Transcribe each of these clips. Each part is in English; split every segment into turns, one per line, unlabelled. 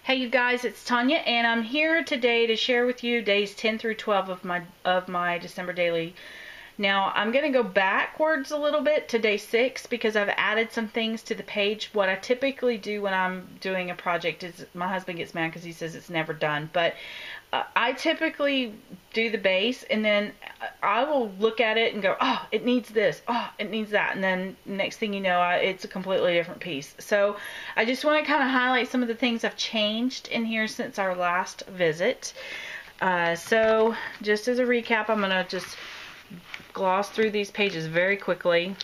Hey you guys, it's Tanya, and I'm here today to share with you days 10 through 12 of my December daily. Now, I'm going to go backwards a little bit to day 6 because I've added some things to the page. What I typically do when I'm doing a project is my husband gets mad because he says it's never done. But I typically do the base, and then I will look at it and go, oh, it needs this, oh, it needs that. And then next thing you know, it's a completely different piece. So I just want to kind of highlight some of the things I've changed in here since our last visit. So just as a recap, I'm going to just gloss through these pages very quickly.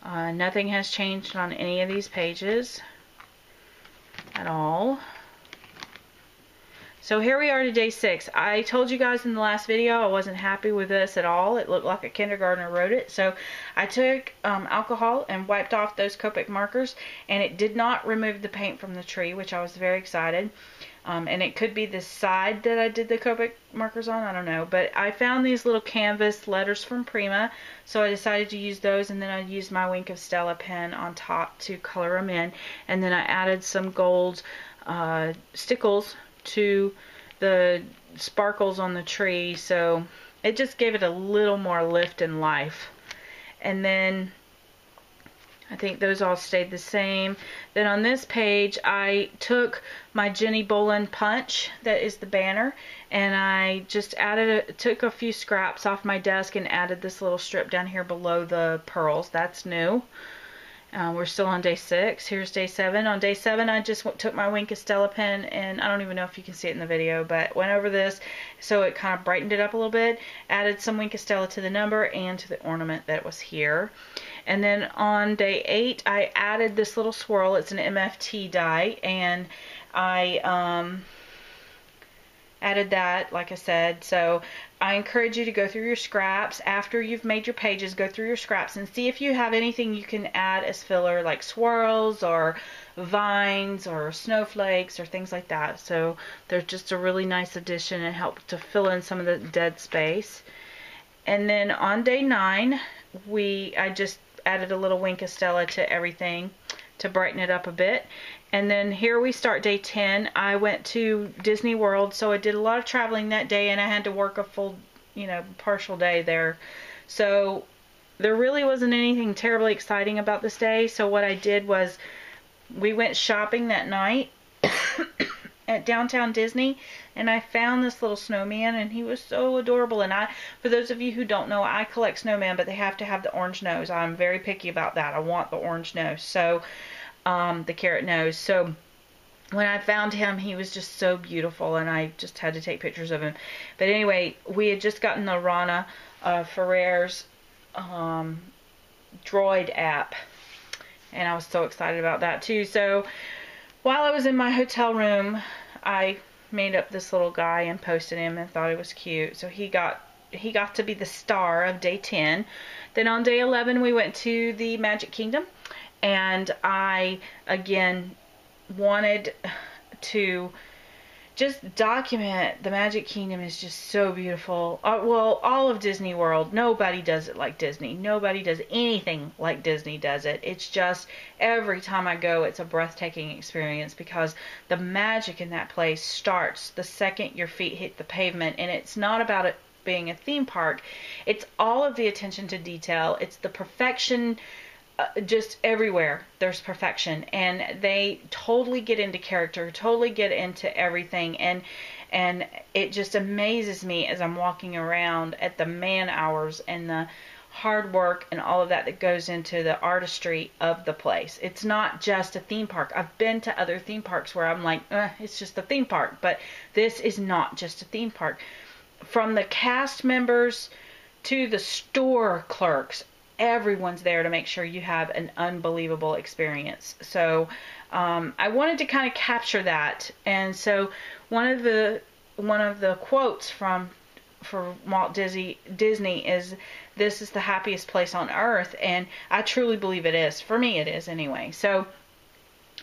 Nothing has changed on any of these pages at all. So here we are to day 6. I told you guys in the last video I wasn't happy with this at all. It looked like a kindergartner wrote it. So I took alcohol and wiped off those Copic markers, and it did not remove the paint from the tree, which I was very excited. And it could be the side that I did the Copic markers on, I don't know. But I found these little canvas letters from Prima, so I decided to use those, and then I used my Wink of Stella pen on top to color them in. And then I added some gold stickles to the sparkles on the tree, so it just gave it a little more lift and life. And then I think those all stayed the same. Then on this page I took my Jenny Bolin punch, that is the banner, and I just took a few scraps off my desk and added this little strip down here below the pearls. That's new. We're still on day 6. Here's day 7. On day 7, I just took my Wink of Stella pen, and I don't even know if you can see it in the video, but went over this so it kind of brightened it up a little bit. Added some Wink of Stella to the number and to the ornament that was here. And then on day 8, I added this little swirl. It's an MFT die, and I added that, like I said. So I encourage you to go through your scraps after you've made your pages. Go through your scraps and see if you have anything you can add as filler, like swirls or vines or snowflakes or things like that. So they're just a really nice addition and help to fill in some of the dead space. And then on day 9, I just added a little Wink of Stella to everything to brighten it up a bit. And then here we start day 10. I went to Disney World, so I did a lot of traveling that day, and I had to work a full, partial day there. So there really wasn't anything terribly exciting about this day. So what I did was we went shopping that night at Downtown Disney, and I found this little snowman, and he was so adorable. And for those of you who don't know, I collect snowmen, but they have to have the orange nose. I'm very picky about that. I want the orange nose. So the carrot nose. So when I found him, he was just so beautiful, and I just had to take pictures of him. But anyway, we had just gotten the Rana Ferrer's Droid app, and I was so excited about that too. So while I was in my hotel room, I made up this little guy and posted him and thought he was cute. So he got to be the star of day 10. Then on day 11, we went to the Magic Kingdom. And I, again, wanted to just document the Magic Kingdom is just so beautiful. Well, all of Disney World, nobody does it like Disney. Nobody does anything like Disney does it. It's just, every time I go, it's a breathtaking experience because the magic in that place starts the second your feet hit the pavement. And it's not about it being a theme park. It's all of the attention to detail. It's the perfection. Just everywhere there's perfection, and they totally get into character, totally get into everything, and it just amazes me as I'm walking around at the man hours and the hard work and all of that goes into the artistry of the place. It's not just a theme park. I've been to other theme parks where I'm like, it's just a theme park, but this is not just a theme park. From the cast members to the store clerks, everyone's there to make sure you have an unbelievable experience. So I wanted to kind of capture that, and so one of the quotes for Walt Disney is, "This is the happiest place on earth," and I truly believe it is. For me, it is anyway. So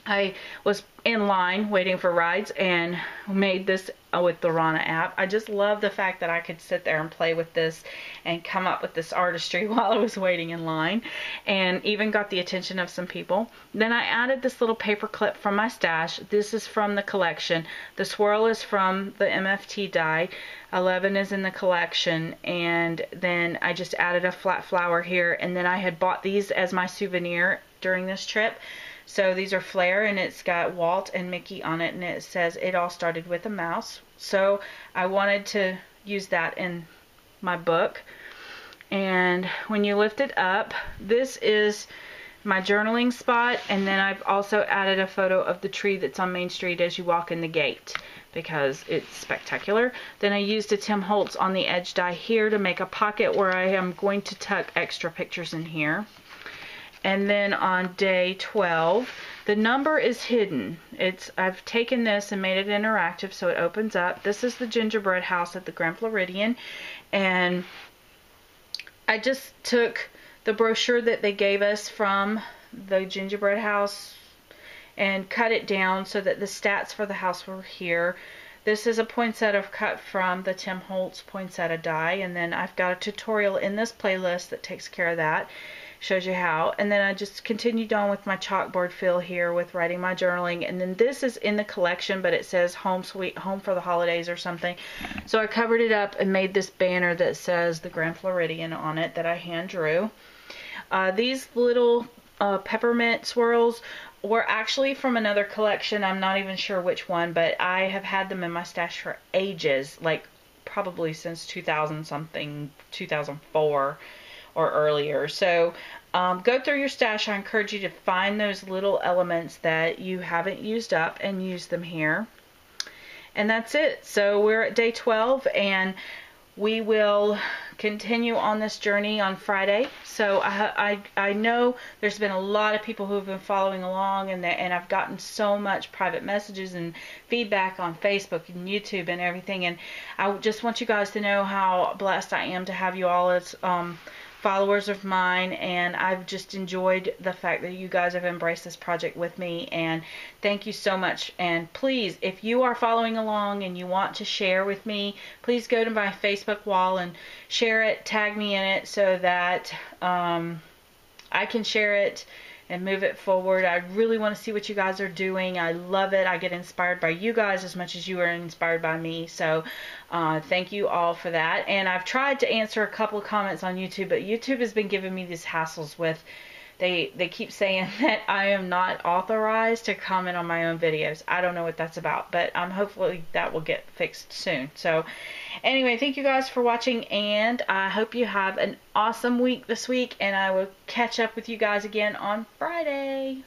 I was in line waiting for rides and made this with the Rana app. I just love the fact that I could sit there and play with this and come up with this artistry while I was waiting in line, and even got the attention of some people. Then I added this little paper clip from my stash. This is from the collection. The swirl is from the MFT die. 11 is in the collection, and then I just added a flat flower here, and then I had bought these as my souvenir during this trip. So these are Flair, and it's got Walt and Mickey on it, and it says it all started with a mouse. So I wanted to use that in my book. And when you lift it up, this is my journaling spot, and then I've also added a photo of the tree that's on Main Street as you walk in the gate because it's spectacular. Then I used a Tim Holtz on the edge die here to make a pocket where I am going to tuck extra pictures in here. And then on day 12, the number is hidden. I've taken this and made it interactive so it opens up. This is the gingerbread house at the Grand Floridian, and I just took the brochure that they gave us from the gingerbread house and cut it down so that the stats for the house were here. This is a poinsettia cut from the Tim Holtz poinsettia die, and then I've got a tutorial in this playlist that takes care of that. Shows you how. And then I just continued on with my chalkboard fill here with writing my journaling, and then this is in the collection, but it says home sweet home for the holidays or something, so I covered it up and made this banner that says the Grand Floridian on it that I hand drew. These little peppermint swirls were actually from another collection. I'm not even sure which one, but I have had them in my stash for ages, like probably since 2000 something, 2004 or earlier. So go through your stash. I encourage you to find those little elements that you haven't used up and use them here. And that's it. So we're at day 12, and we will continue on this journey on Friday. So I know there's been a lot of people who have been following along, and I've gotten so much private messages and feedback on Facebook and YouTube and everything, and I just want you guys to know how blessed I am to have you all as followers of mine, and I've just enjoyed the fact that you guys have embraced this project with me, and thank you so much. And please, if you are following along and you want to share with me, please go to my Facebook wall and share it, tag me in it so that I can share it and move it forward. I really want to see what you guys are doing. I love it. I get inspired by you guys as much as you are inspired by me. So thank you all for that. And I've tried to answer a couple of comments on YouTube, but YouTube has been giving me these hassles with, they keep saying that I am not authorized to comment on my own videos. I don't know what that's about, but hopefully that will get fixed soon. So anyway, thank you guys for watching, and I hope you have an awesome week this week, and I will catch up with you guys again on Friday.